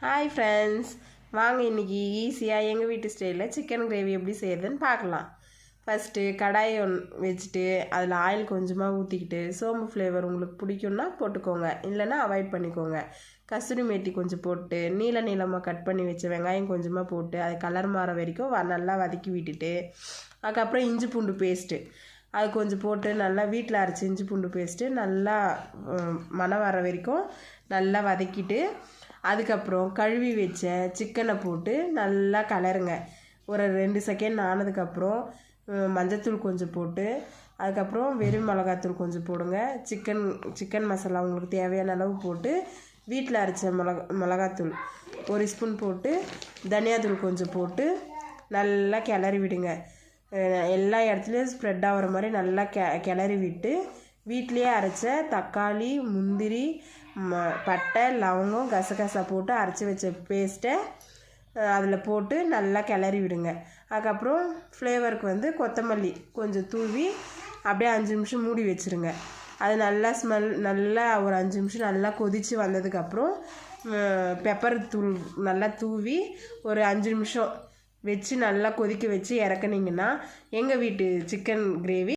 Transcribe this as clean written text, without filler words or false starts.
Hi friends, வாங்க இன்றைக்கி ஈஸியாக எங்கள் வீட்டு ஸ்டைலில் சிக்கன் கிரேவி எப்படி செய்கிறதுன்னு பார்க்கலாம். ஃபஸ்ட்டு கடாயை வச்சுட்டு அதில் ஆயில் கொஞ்சமாக ஊற்றிக்கிட்டு சோம்பு ஃப்ளேவர் உங்களுக்கு பிடிக்கும்னா போட்டுக்கோங்க, இல்லைன்னா அவாய்ட் பண்ணிக்கோங்க. கஸ்தூரி மேத்தி கொஞ்சம் போட்டு நீளமாக கட் பண்ணி வச்ச வெங்காயம் கொஞ்சமாக போட்டு அது கலர் மாற வரைக்கும் நல்லா வதக்கி விட்டுட்டு அதுக்கப்புறம் இஞ்சி பூண்டு பேஸ்ட்டு அது கொஞ்சம் போட்டு நல்லா வீட்டில் அரைச்சி இஞ்சி பூண்டு பேஸ்ட்டு நல்லா மணம் வர வரைக்கும் நல்லா வதக்கிட்டு அதுக்கப்புறம் கழுவி வச்ச சிக்கனை போட்டு நல்லா கலருங்க. ஒரு 2 செகண்ட் ஆனதுக்கப்புறம் மஞ்சத்தூள் கொஞ்சம் போட்டு அதுக்கப்புறம் வெறும் மிளகாத்தூள் கொஞ்சம் போடுங்க. சிக்கன் மசாலா உங்களுக்கு தேவையான அளவு போட்டு வீட்டில் அரைச்ச மிளகாத்தூள் 1 ஸ்பூன் போட்டு தனியாத்தூள் கொஞ்சம் போட்டு நல்லா கிளறி விடுங்க. எல்லா இடத்துலையும் ஸ்ப்ரெட் ஆகிற மாதிரி நல்லா கிளறி விட்டு வீட்டிலையே அரைச்ச தக்காளி, முந்திரி, பட்டை, லவங்கம், கசகசா போட்டு அரைச்சி வச்ச பேஸ்ட்டை அதில் போட்டு நல்லா கிளறி விடுங்க. அதுக்கப்புறம் ஃப்ளேவருக்கு கொத்தமல்லி கொஞ்சம் தூவி அப்படியே 5 நிமிஷம் மூடி வச்சுருங்க. அது நல்லா நல்லா ஒரு 5 நிமிஷம் நல்லா கொதித்து வந்ததுக்கப்புறம் பெப்பர் தூள் நல்லா தூவி ஒரு 5 நிமிஷம் வச்சு நல்லா கொதிக்க வச்சு இறக்குனீங்கன்னா எங்கள் வீட்டு சிக்கன் கிரேவி